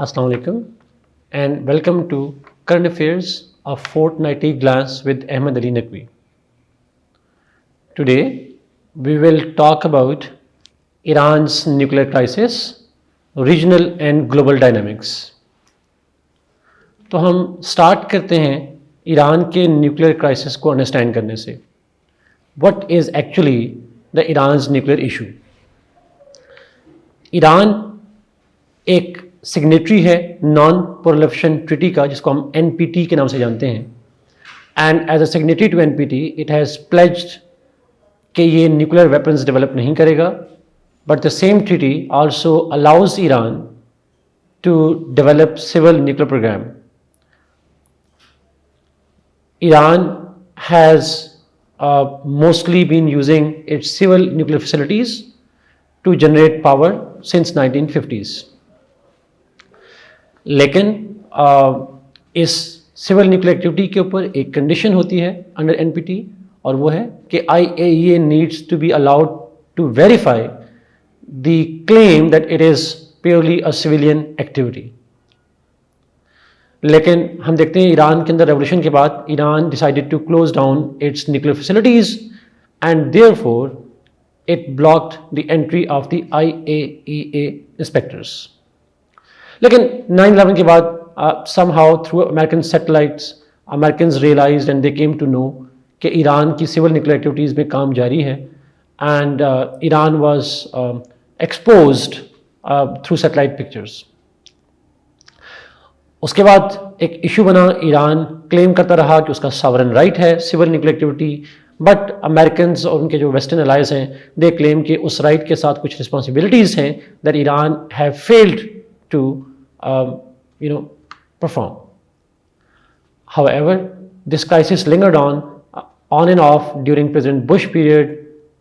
Assalamu alaikum and welcome to Current Affairs, a fortnightly glance with Ahmed Ali Naqvi. Today we will talk about Iran's nuclear crisis, regional and global dynamics. तो हम start करते हैं Iran के nuclear crisis को understand करने से. What is actually the Iran's nuclear issue. Iran एक signatory है नॉन प्रोलिफरेशन ट्रीटी का, जिसको हम NPT के नाम से जानते हैं. And as a signatory to NPT it has pledged कि ये न्यूक्लियर वेपन्स डेवलप नहीं करेगा, but the same treaty also allows Iran to develop civil nuclear program. Iran has mostly been using its civil nuclear facilities to generate power since 1950s. लेकिन इस civil nuclear activity के ऊपर एक condition होती है under NPT, और वो है कि IAEA needs to be allowed to verify the claim that it is purely a civilian activity. लेकिन हम देखते हैं ईरान के अंदर रेवोल्यूशन के बाद Iran decided to close down its nuclear facilities and therefore it blocked the entry of the IAEA inspectors. लेकिन 9/11 के बाद somehow through American satellites Americans realised and they came to know कि Iran की civil nuclear activities में काम जारी है, and Iran was exposed through satellite pictures. उसके बाद एक इशू बना, ईरान क्लेम करता रहा कि उसका सॉवरेन राइट है civil nuclear activity, but American और उनके जो वेस्टर्न अलाइज हैं दे क्लेम कि उस राइट के साथ कुछ रिस्पॉन्सिबिलिटीज़ हैं that Iran have failed to perform. However this crisis lingered on and off during president Bush period.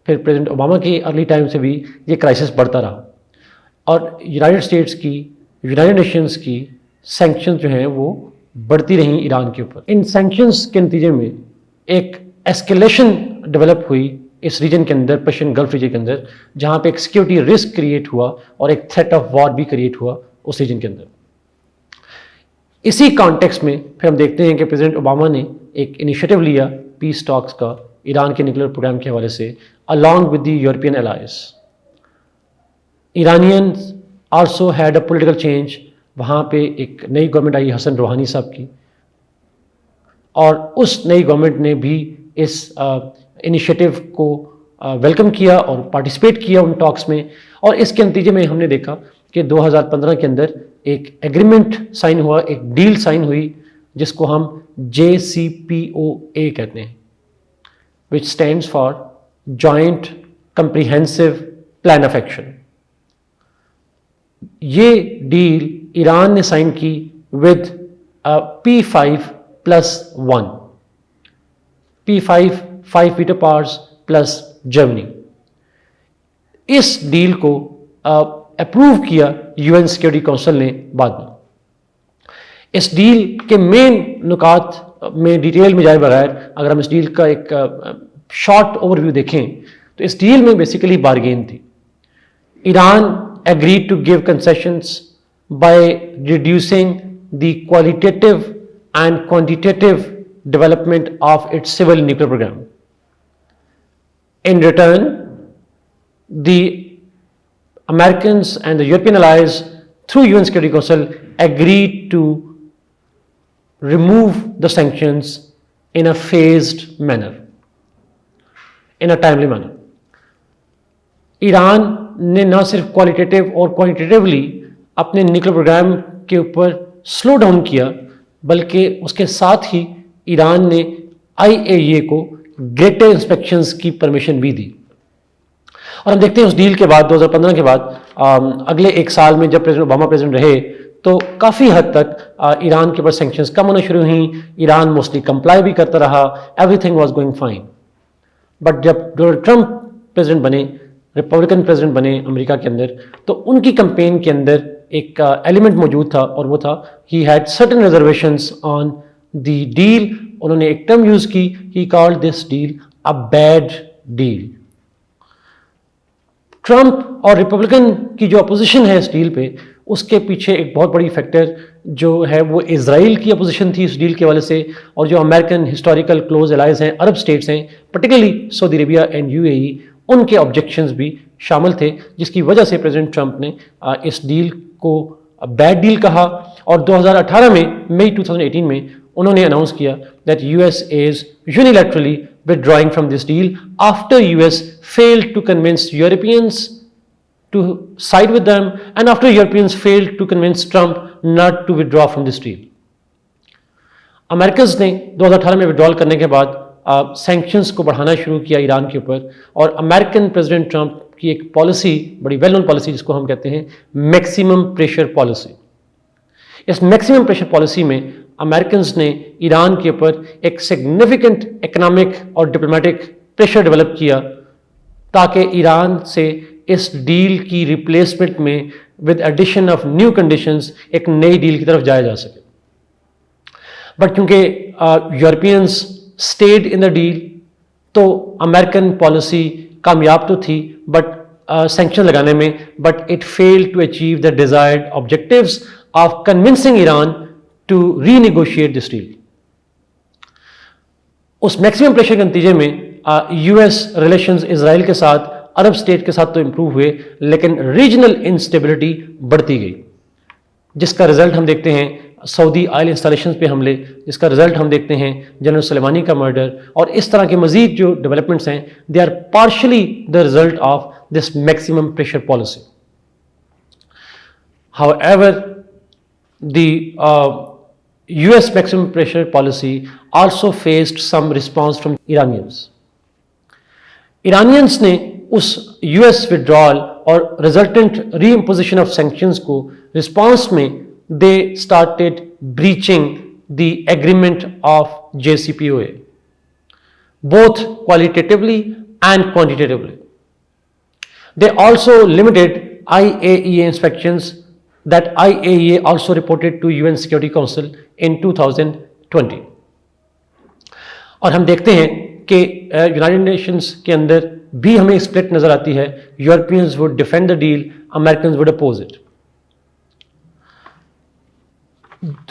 फिर प्रेसिडेंट ओबामा के अर्ली टाइम से भी ये क्राइसिस बढ़ता रहा, और यूनाइटेड स्टेट्स की, यूनाइटेड नेशंस की सैंक्शंस जो हैं वो बढ़ती रहीं ईरान के ऊपर. इन सैंक्शंस के नतीजे में एक एस्केलेशन डेवलप हुई इस रीजन के अंदर, पर्शियन गल्फ रीजन के अंदर, जहाँ पे एक सिक्योरिटी रिस्क क्रिएट हुआ और एक थ्रेट ऑफ वॉर भी क्रिएट हुआ उस रीजन के अंदर. इसी कॉन्टेक्स्ट में फिर हम देखते हैं कि प्रेसिडेंट ओबामा ने एक इनिशिएटिव लिया पीस टॉक्स का ईरान के न्यूक्लियर प्रोग्राम के हवाले से along with the European allies. Iranians also had a political change. वहाँ पे एक नई गवर्नमेंट आई हसन रूहानी साहब की, और उस नई गवर्नमेंट ने भी इस इनिशिएटिव को वेलकम किया और पार्टिसिपेट किया उन टॉक्स में. और इसके नतीजे में हमने देखा कि 2015 के अंदर एक एग्रीमेंट साइन हुआ, एक डील साइन हुई जिसको हम JCPOA कहते हैं, विच stands for joint comprehensive plan of action. ये डील ईरान ने साइन की with P5+1, P5 5 veto powers plus Germany. इस डील को अप्रूव किया UN सिक्योरिटी काउंसिल ने बाद में. इस डील के मेन नुकात में डिटेल में जाए बगैर अगर हम इस डील का एक शॉर्ट ओवरव्यू देखें तो इस डील में बेसिकली बारगेन थी. Iran agreed to give concessions by reducing the qualitative and quantitative development of its civil nuclear program. In return, the Americans and the European allies through UN Security Council agreed to remove the sanctions in a phased manner, in a timely manner. Iran ने न सिर्फ qualitative और quantitatively अपने nuclear programme के ऊपर slow down किया, बल्कि उसके साथ ही ईरान ने IAEA को ग्रेटर इंस्पेक्शंस की परमिशन भी दी. और हम देखते हैं उस डील के बाद 2015 के बाद अगले एक साल में जब प्रेसिडेंट ओबामा प्रेसिडेंट रहे तो काफ़ी हद तक ईरान के ऊपर सैंक्शंस कम होना शुरू हुई. ईरान मोस्टली कंप्लाई भी करता रहा, everything was going fine. But जब डोनाल्ड ट्रंप प्रेसिडेंट बने, रिपब्लिकन प्रेसिडेंट बने अमेरिका के अंदर, तो उनकी कैंपेन के अंदर एक एलिमेंट मौजूद था, और वो था he had certain reservations on the deal. उन्होंने एक टर्म यूज की, he called this deal a bad deal. Trump और रिपब्लिकन की जो अपोजिशन है इस डील पे, उसके पीछे एक बहुत बड़ी फैक्टर जो है वो इजराइल की अपोजिशन थी इस डील के वाले से, और जो अमेरिकन हिस्टोरिकल क्लोज एलाइज हैं, अरब स्टेट्स हैं, particularly Saudi Arabia and UAE, उनके ऑब्जेक्शंस भी शामिल थे, जिसकी वजह से प्रेसिडेंट ट्रंप ने इस डील को बैड डील कहा। और 2018 में, मई 2018 में उन्होंने अनाउंस किया that US is unilaterally withdrawing from this deal after US failed to convince Europeans to side with them and after Europeans failed to convince Trump not to withdraw from this deal. Americans ने 2018 में withdrawal करने के बाद sanctions को बढ़ाना शुरू किया Iran के ऊपर, और अमेरिकन प्रेसिडेंट ट्रंप की एक पॉलिसी, बड़ी वेल नोन पॉलिसी जिसको हम कहते हैं मैक्सिमम प्रेशर पॉलिसी, इस मैक्सिमम प्रेशर पॉलिसी में अमेरिकन्स ने ईरान के ऊपर एक सिग्निफिकेंट इकोनॉमिक और डिप्लोमेटिक प्रेशर डेवलप किया ताकि ईरान से इस डील की रिप्लेसमेंट में with addition of new conditions एक नई डील की तरफ जाया जा सके। बट क्योंकि Europeans stayed in the deal, तो अमेरिकन पॉलिसी कामयाब तो थी बट सैंक्शन लगाने में, but it failed to achieve the desired objectives of convincing Iran to renegotiate this deal. उस मैक्सिमम प्रेशर के नतीजे में यूएस रिलेशंस इजराइल के साथ, अरब स्टेट के साथ तो इंप्रूव हुए, लेकिन रीजनल इंस्टेबिलिटी बढ़ती गई, जिसका रिजल्ट हम देखते हैं सऊदी ऑयल इंस्टॉलेशंस पे हमले, जिसका रिजल्ट हम देखते हैं जनरल सुलेमानी का मर्डर, और इस तरह के मजीद जो डेवलपमेंट्स हैं, they are partially the result of this maximum pressure policy. However the US maximum pressure policy also faced some response from Iranians. Iranians ने उस US withdrawal और resultant reimposition of sanctions को response में they started breaching the agreement of JCPOA, both qualitatively and quantitatively. They also limited IAEA inspections that IAEA also reported to UN Security Council in 2020. और हम देखते हैं कि United Nations के अंदर भी हमें स्प्लिट नजर आती है, Europeans would defend the deal, Americans would oppose it.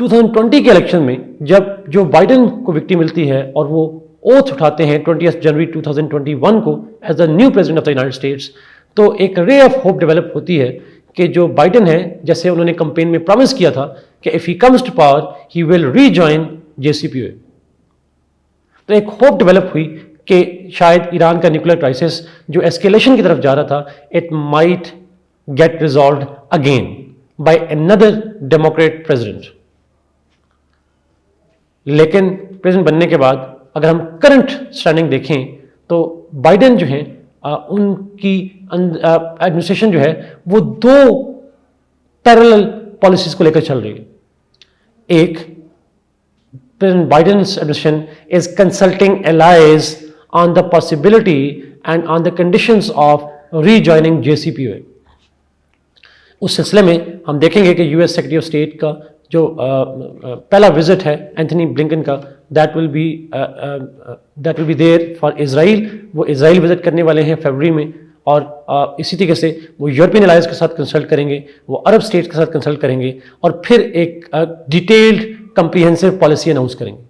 2020 के इलेक्शन में जब जो बाइडेन को विक्ट्री मिलती है और वो ओथ उठाते हैं 20 जनवरी 2021 को as the new president of the United States, तो एक रे ऑफ होप डेवलप होती है कि जो बाइडेन है, जैसे उन्होंने कैंपेन में प्रॉमिस किया था कि if he comes to power he will rejoin JCPOA, तो एक होप डेवलप हुई कि शायद ईरान का न्यूक्लियर क्राइसिस जो एस्केलेशन की तरफ जा रहा था, it might get resolved again by another Democrat president. लेकिन प्रेसिडेंट बनने के बाद अगर हम करंट स्टैंडिंग देखें तो बाइडेन जो है उनकी एडमिनिस्ट्रेशन जो है वो दो पैरेलल पॉलिसीज को लेकर चल रही है। एक, President Biden's administration is consulting allies on the possibility and on the conditions of rejoining JCPOA। उस सिलसिले में हम देखेंगे कि यूएस सेक्रेटरी ऑफ स्टेट का जो पहला विजिट है एंथनी ब्लिंकन का, that will be there for Israel. वो इजराइल विजिट करने वाले हैं फरवरी में, और इसी तरीके से वो यूरोपियन अलायंस के साथ कंसल्ट करेंगे, वो अरब स्टेट्स के साथ कंसल्ट करेंगे, और फिर एक डिटेल्ड कंप्रीहेंसिव पॉलिसी अनाउंस करेंगे।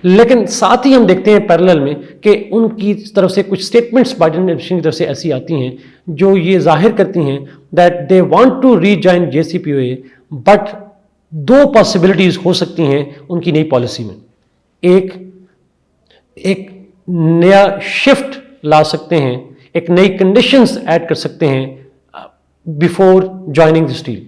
लेकिन साथ ही हम देखते हैं पैरेलल में कि उनकी तरफ से कुछ स्टेटमेंट्स बाइडेन एडमिनिस्ट्रेशन की तरफ से ऐसी आती हैं जो ये जाहिर करती हैं that they want to rejoin JCPOA, but दो पॉसिबिलिटीज हो सकती हैं उनकी नई पॉलिसी में। एक नया शिफ्ट ला सकते हैं, एक नई कंडीशंस ऐड कर सकते हैं before joining this deal.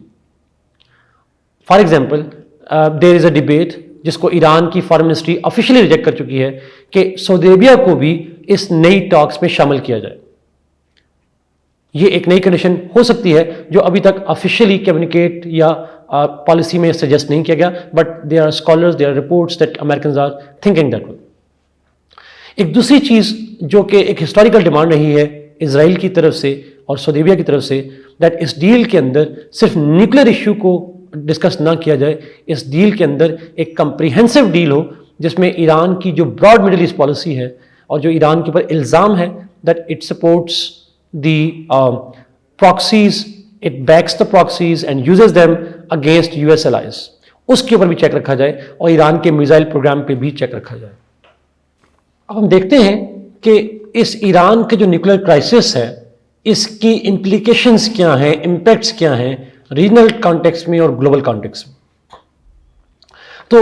For example, there is a debate जिसको ईरान की फॉरेन मिनिस्ट्री ऑफिशियली रिजेक्ट कर चुकी है कि सऊदी अरेबिया को भी इस नई टॉक्स में शामिल किया जाए। ये एक नई कंडीशन हो सकती है जो अभी तक ऑफिशियली कम्युनिकेट या पॉलिसी में सजेस्ट नहीं किया गया, but there are scholars, there are reports that Americans are thinking that way. एक दूसरी चीज जो कि एक हिस्टोरिकल डिमांड रही है इजराइल की तरफ से और सऊदी अरेबिया की तरफ से, दैट इस डील के अंदर सिर्फ न्यूक्लियर इश्यू को डिस्कस ना किया जाए, इस डील के अंदर एक कंप्रीहेंसिव डील हो जिसमें ईरान की जो ब्रॉड मिडिल ईस्ट पॉलिसी है और जो ईरान के ऊपर इल्ज़ाम है that it supports the proxies it backs the proxies and uses them against US allies, उसके ऊपर भी चेक रखा जाए और ईरान के मिसाइल प्रोग्राम पे भी चेक रखा जाए। अब हम देखते हैं कि इस ईरान के जो न्यूक्लियर क्राइसिस है इसकी इंप्लीकेशंस क्या हैं, इंपैक्ट्स क्या हैं रीजनल कॉन्टेक्स्ट में और ग्लोबल कॉन्टेक्स्ट में। तो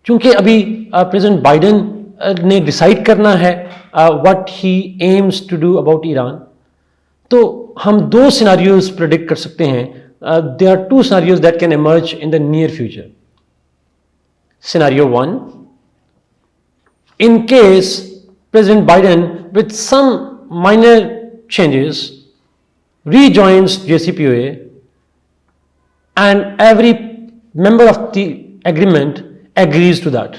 चूंकि अभी प्रेसिडेंट बाइडेन ने डिसाइड करना है what he aims to do about Iran, तो हम दो सिनारियोज प्रेडिक्ट कर सकते हैं। There are two scenarios that can emerge in the near future. Scenario 1, in case President Biden, with some minor changes, rejoins JCPOA and every member of the agreement agrees to that.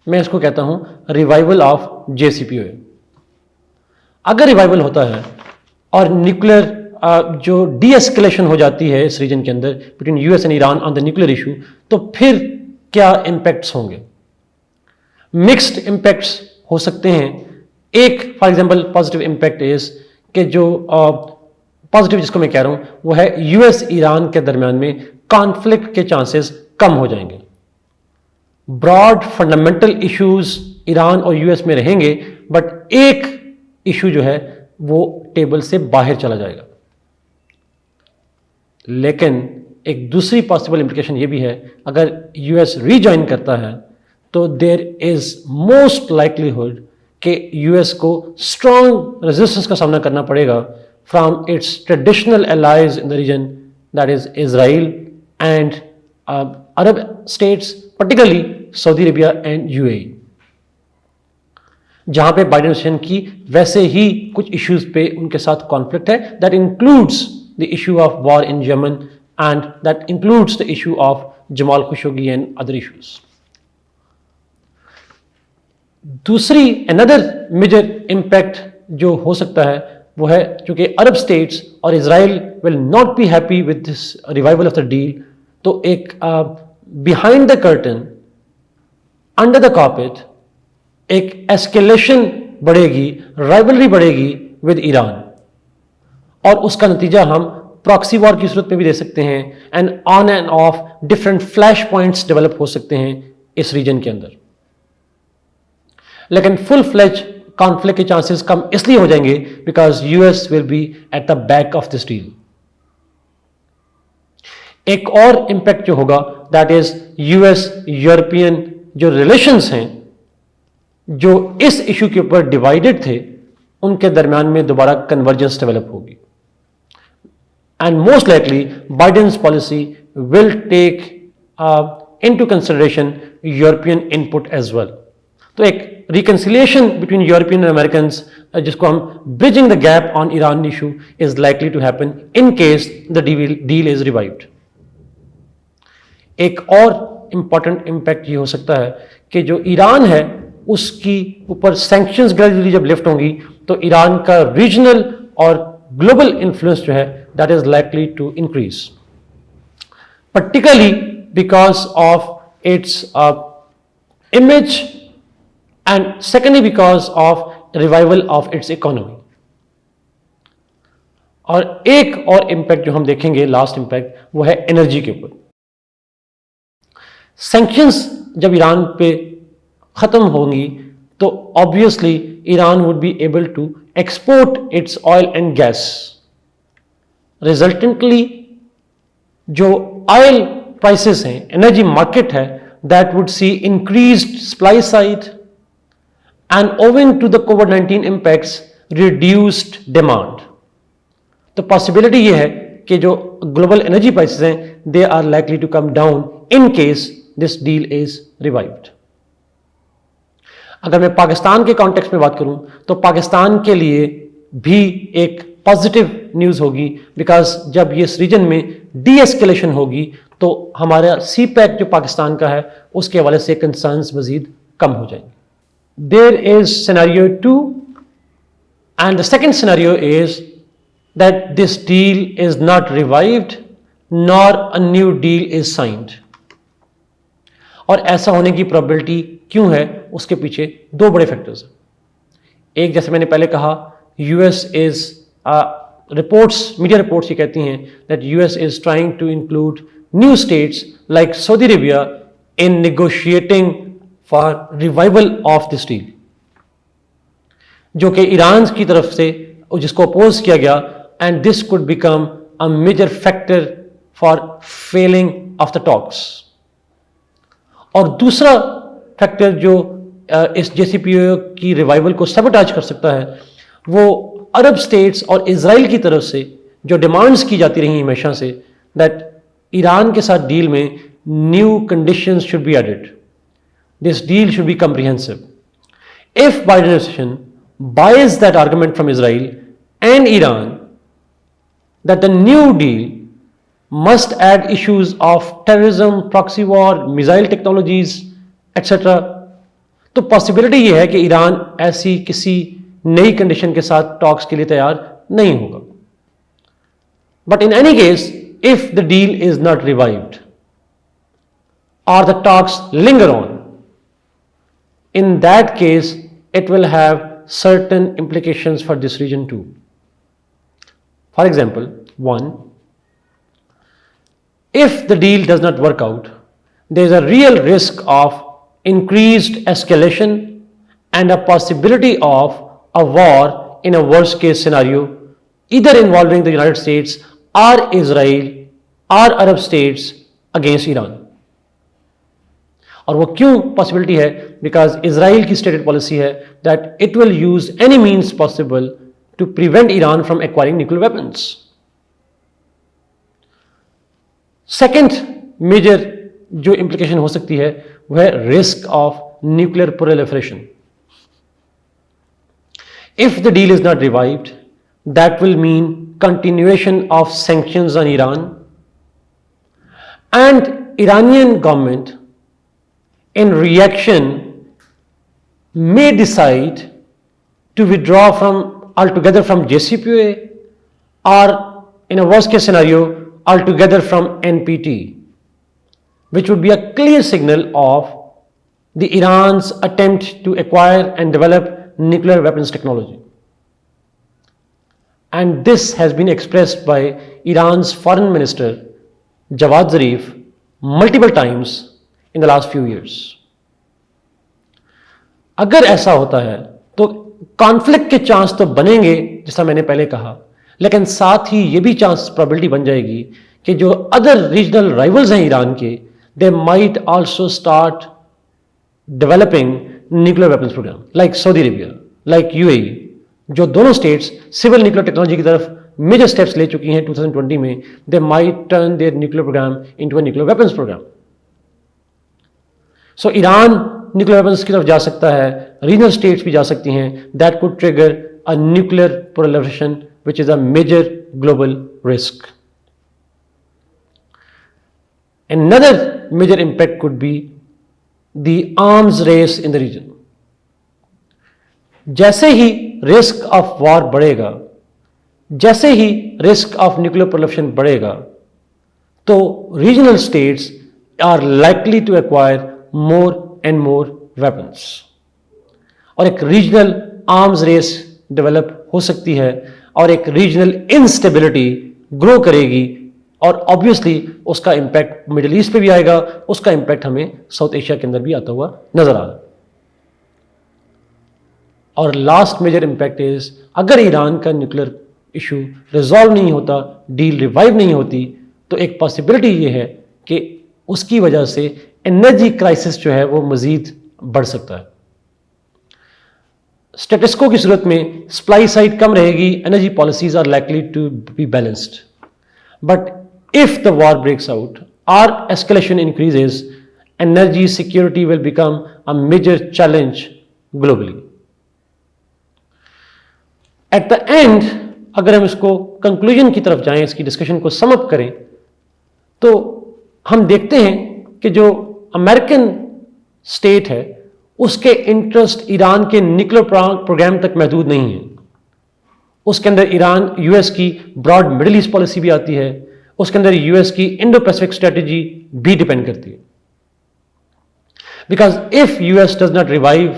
मैं इसको कहता हूं revival of JCPOA। अगर revival होता है और nuclear जो D escalation हो जाती है इस रीजन के अंदर between US and Iran on the nuclear issue, तो फिर क्या इंपैक्ट्स होंगे? मिक्स्ड इंपैक्ट्स हो सकते हैं। एक for example positive impact is कि जो पॉजिटिव जिसको मैं कह रहा हूं वो है यूएस ईरान के दरमियान में कॉन्फ्लिक्ट के चांसेस कम हो जाएंगे। ब्रॉड फंडामेंटल इश्यूज ईरान और यूएस में रहेंगे, बट एक इशू जो है वो टेबल से बाहर चला जाएगा। लेकिन एक दूसरी पॉसिबल इंप्लीकेशन ये भी है, अगर यूएस रीजॉइन करता है तो देयर इज मोस्ट लाइकलीहुड कि यूएस को स्ट्रॉन्ग रेजिस्टेंस का सामना करना पड़ेगा from its traditional allies in the region, that is Israel and Arab states, particularly Saudi Arabia and UAE, जहां पे बाइडेन एडमिनिस्ट्रेशन की वैसे ही कुछ इश्यूज पे उनके साथ कॉन्फ्लिक्ट है। That includes the issue of war in Yemen and that includes the issue of Jamal Khashoggi and other issues. दूसरी अनदर मेजर इंपैक्ट जो हो सकता है वो है, चूंकि अरब स्टेट्स और Israel will not be happy with this revival of the deal, तो एक behind the curtain, under the carpet एक एस्केलेशन बढ़ेगी, राइवलरी बढ़ेगी विद ईरान, और उसका नतीजा हम प्रॉक्सी वॉर की सूरत में भी दे सकते हैं and on and of different flash points develop हो सकते हैं इस रीजन के अंदर। लेकिन फुल फ्लेज कॉन्फ्लिक्ट के चांसेस कम इसलिए हो जाएंगे because US will be at the back of this deal. एक और इंपैक्ट जो होगा दैट इज यूएस यूरोपियन जो रिलेशंस हैं, जो इस इशू के ऊपर डिवाइडेड थे, उनके दरमियान में दोबारा कन्वर्जेंस डेवलप होगी and most likely Biden's policy will take into consideration European input as well. तो एक reconciliation between European and American, जिसको हम bridging the gap on Iran issue, is likely to happen in case the deal is revived. एक और important impact ये हो सकता है कि जो ईरान है उसकी ऊपर सैंक्शंस ग्रेजुअली जब लिफ्ट होंगी तो ईरान का रीजनल और ग्लोबल इन्फ्लुएंस जो है that is likely to increase, particularly because of its image and secondly because of revival of its economy. और एक और इम्पैक्ट जो हम देखेंगे, लास्ट इम्पैक्ट, वो है एनर्जी के ऊपर। सैंक्शंस जब ईरान पे खत्म होंगी तो obviously Iran would be able to export its oil and gas. Resultantly जो ऑयल प्राइसेस हैं, एनर्जी मार्केट है, that would see increased supply side and owing to the कोविड-19 इंपैक्ट्स रिड्यूस्ड डिमांड। तो पॉसिबिलिटी ये है कि जो ग्लोबल एनर्जी प्राइसेस हैं they are likely to come down in case this deal is revived. अगर मैं पाकिस्तान के कॉन्टेक्स्ट में बात करूं तो पाकिस्तान के लिए भी एक पॉजिटिव न्यूज होगी, बिकॉज जब ये इस रीजन में डी एस्केलेशन होगी तो हमारा सी पैक जो पाकिस्तान का है उसके हवाले से कंसर्न्स मजीद कम हो जाएंगे। There is scenario 2 and the second scenario is that this deal is not revived nor a new deal is signed। और ऐसा होने की प्रोबेबिलिटी क्यों है, उसके पीछे दो बड़े फैक्टर्स हैं। एक, जैसे मैंने पहले कहा, US is reports, media reports ये कहती हैं that US is trying to include new states like Saudi Arabia in negotiating for revival of this deal, जो कि ईरान की तरफ से जिसको अपोज किया गया, and this could become a major factor for failing of the talks. और दूसरा फैक्टर जो इस जेसीपीओए की रिवाइवल को सबटाज कर सकता है, वो अरब स्टेट्स और इजराइल की तरफ से जो डिमांड्स की जाती रही हमेशा से, दैट ईरान के साथ डील में new conditions should be added, this deal should be comprehensive. If Biden administration buys that argument from Israel and Iran that the new deal must add issues of terrorism, proxy war, missile technologies, etc., तो possibility ये है कि Iran ऐसी किसी नई condition के साथ talks के लिए तैयार नहीं होगा। But in any case, if the deal is not revived और the talks linger on, in that case it will have certain implications for this region too. For example, one, if the deal does not work out, there is a real risk of increased escalation and a possibility of a war in a worst case scenario, either involving the United States or Israel or Arab states against Iran. और वो क्यों possibility है? Because Israel की stated policy है that it will use any means possible to prevent Iran from acquiring nuclear weapons. Second major जो implication हो सकती है वह है risk of nuclear proliferation. If the deal is not revived, that will mean continuation of sanctions on Iran, and Iranian government in reaction may decide to withdraw from altogether from JCPOA, or in a worst case scenario altogether from NPT, which would be a clear signal of the Iran's attempt to acquire and develop nuclear weapons technology. And this has been expressed by Iran's foreign minister Javad Zarif multiple times in the last few years. अगर ऐसा होता है तो conflict के chance तो बनेंगे जैसा मैंने पहले कहा, लेकिन साथ ही ये भी चांस प्रोबेबिलिटी बन जाएगी कि जो अदर रीजनल राइवल्स हैं ईरान के, they might also start developing nuclear weapons programme, like Saudi Arabia, like UAE, जो दोनों स्टेट्स सिविल न्यूक्लियर टेक्नोलॉजी की तरफ मेजर स्टेप्स ले चुकी हैं 2020 में। They might turn their nuclear programme into a nuclear weapons programme. So Iran nuclear weapons की तरफ जा सकता है, रीजनल स्टेट्स भी जा सकती हैं, that could trigger a nuclear proliferation which is a major global risk. Another major impact could be the arms race in the region. जैसे ही रिस्क ऑफ वॉर बढ़ेगा, जैसे ही रिस्क ऑफ न्यूक्लियर प्रोलिफरेशन बढ़ेगा, तो regional states are likely to acquire more and more weapons, और एक regional arms race develop हो सकती है, और एक रीजनल इंस्टेबिलिटी ग्रो करेगी, और ऑब्वियसली उसका इंपैक्ट मिडिल ईस्ट पे भी आएगा, उसका इंपैक्ट हमें साउथ एशिया के अंदर भी आता हुआ नजर आ रहा है। और लास्ट मेजर इंपैक्ट इज, अगर ईरान का न्यूक्लियर इशू रिजॉल्व नहीं होता, डील रिवाइव नहीं होती, तो एक पॉसिबिलिटी ये है कि उसकी वजह से एनर्जी क्राइसिस जो है वो मजीद बढ़ सकता है। स्टेटस को की सूरत में सप्लाई साइड कम रहेगी, energy policies are likely to be balanced, but if the war breaks out or escalation increases, energy security will become a major challenge globally. At the end, अगर हम इसको कंक्लूजन की तरफ जाएं, इसकी डिस्कशन को सम अप करें, तो हम देखते हैं कि जो अमेरिकन स्टेट है उसके इंटरेस्ट ईरान के न्यूक्लियर प्रोग्राम तक महदूद नहीं है। उसके अंदर ईरान यूएस की ब्रॉड मिडिल ईस्ट पॉलिसी भी आती है, उसके अंदर यूएस की इंडो पैसिफिक स्ट्रेटेजी भी डिपेंड करती है। Because if US does not revive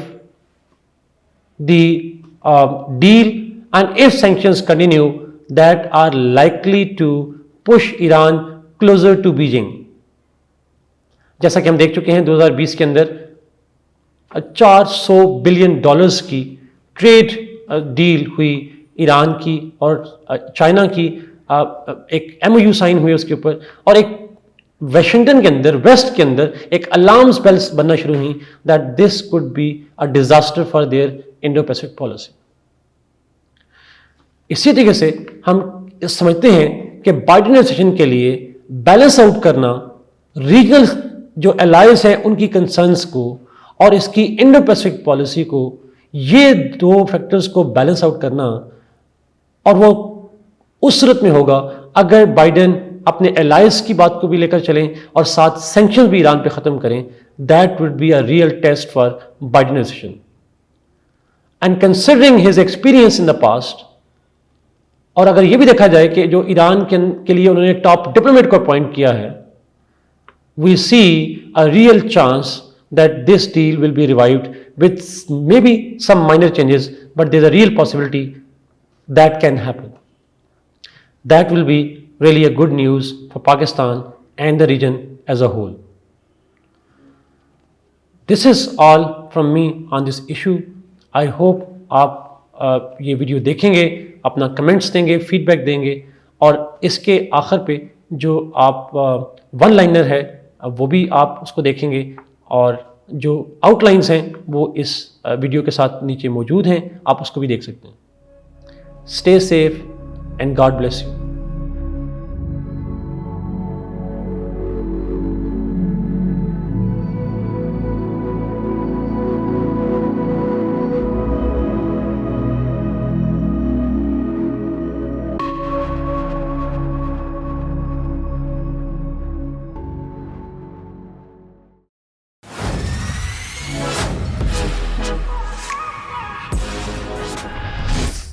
the deal and if sanctions continue, that are likely to push Iran closer to Beijing. जैसा कि हम देख चुके हैं 2020 के अंदर $400 बिलियन की ट्रेड डील हुई ईरान की और चाइना की, एक MOU साइन हुई उसके ऊपर, और एक वाशिंगटन के अंदर, वेस्ट के अंदर एक अलार्म्स बेल्स बनना शुरू हुई that this could be a disaster for their Indo Pacific policy. इसी तरीके से हम समझते हैं कि बाइडेन एडमिनिस्ट्रेशन के लिए बैलेंस आउट करना रीजनल जो एलायंस है उनकी कंसर्न्स को और इसकी इंडो पैसिफिक पॉलिसी को, ये दो फैक्टर्स को बैलेंस आउट करना, और वो उस सूरत में होगा अगर बाइडेन अपने एलायंस की बात को भी लेकर चलें और साथ सैंक्शंस भी ईरान पे खत्म करें. That would be a real test for Biden administration. And considering his experience in the past, और अगर ये भी देखा जाए कि जो ईरान के लिए उन्होंने टॉप डिप्लोमेट को अपॉइंट किया है, we see a real chance that this deal will be revived with maybe some minor changes, but there's a real possibility that can happen. That will be really a good news for Pakistan and the region as a whole. This is all from me on this issue. I hope आप ये video देखेंगे, अपना comments देंगे, feedback देंगे, और इसके आखिर पे जो आप वन लाइनर है वो भी आप उसको देखेंगे, और जो आउटलाइंस हैं वो इस वीडियो के साथ नीचे मौजूद हैं, आप उसको भी देख सकते हैं. Stay safe and God bless you.